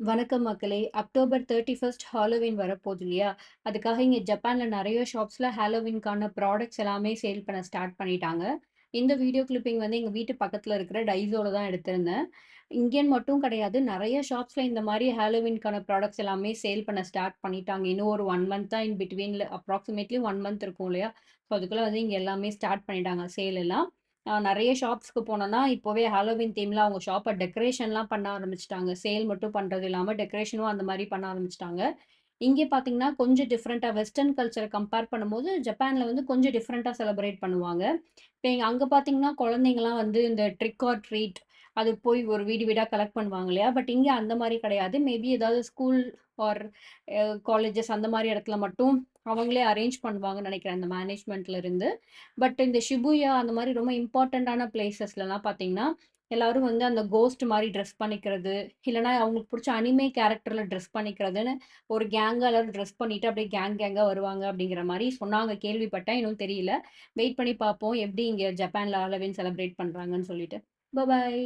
வணக்கம் மக்களே! October 31 Halloween வரப்போது இல்லையா? அதுக்காக இங்க ஜப்பான்ல நெறைய ஷாப்ஸ்ல ஹாலோவீன்க்கான ப்ராடக்ட்ஸ் எல்லாமே சேல் பண்ண ஸ்டார்ட் பண்ணிட்டாங்க. இந்த வீடியோ கிளிப்பிங் வந்து எங்க வீட்டு பக்கத்துல இருக்கிற டைசோல தான் எடுத்திருந்தேன். இங்கேன்னு மட்டும் கிடையாது. நெறைய ஷாப்ஸ்ல இந்த மாரி ஹாலோவீன்க்கான ப்ராடக்ட்ஸ் எல்லாமே சேல் பண்ண ஸ்டார்ட் பண்ணிட்டாங்க. இன்னும் ஒரு 1 மந்த் தான் இன் பிட்வீன்ல அப்ராக்ஸிமேட்லி 1 மந்த் இருக்கும் இல்லையா? ஸோ அதுக்குள்ள வந்து இங்க எல்லாமே ஸ்டார்ட் பண்ணிட்டாங்க சேல் எல்லாம். நெறைய ஷாப்ஸ்க்கு போனோம்னா, இப்போவே ஹாலோவீன் தீம்ல அவங்க ஷாப்ப டெக்கரேஷன்லாம் பண்ண ஆரம்பிச்சுட்டாங்க. சேல் மட்டும் பண்றது இல்லாம, டெக்கரேஷனும் அந்த மாரி பண்ண ஆரம்பிச்சுட்டாங்க. இங்கே பார்த்தீங்கன்னா, கொஞ்சம் டிஃபரெண்ட்டா வெஸ்டர்ன் கல்ச்சர கம்பேர் பண்ணும்போது, ஜப்பான்ல வந்து கொஞ்சம் டிஃபரெண்ட்டா செலிப்ரேட் பண்ணுவாங்க. இப்ப அங்க பார்த்தீங்கன்னா, குழந்தைங்கலாம் வந்து இந்த ட்ரிக் ஆர் ட்ரீட் அது போய் ஒரு வீடு வீடா கலெக்ட் பண்ணுவாங்க இல்லையா? பட் இங்க அந்த மாரி கிடையாது. மேபி ஏதாவது ஸ்கூல் ஆர் காலேஜஸ் அந்த மாரி இடத்துல மட்டும் அவங்களே அரேஞ்ச் பண்ணுவாங்கன்னு நெனைக்கிறேன், அந்த மேனேஜ்மெண்ட்ல இருந்து. பட் இந்த ஷிபுயா அந்த மாரி ரொம்ப இம்பார்ட்டன்ட்டான பிளேஸஸ்லலாம் பார்த்தீங்கன்னா, எல்லாரும் வந்து அந்த கோஸ்ட் மாரி ட்ரெஸ் பண்ணிக்கிறது, இல்லன்னா அவங்களுக்கு புடிச்ச அனிமே கேரக்டர்ல ட்ரெஸ் பண்ணிக்கிறதுன்னு ஒரு கேங்கா எல்லாரும் ட்ரெஸ் பண்ணிட்டு அப்படியே கேங்கா வருவாங்க அப்படிங்கிற மாரி சொன்னாங்க, கேள்விப்பட்டேன். இன்னும் தெரியல. வெயிட் பண்ணி பார்ப்போம். எப்படி இங்க ஜப்பான்ல ஹாலோவீன் செலிப்ரேட் பண்றாங்கன்னு சொல்லிட்டு. பாய்.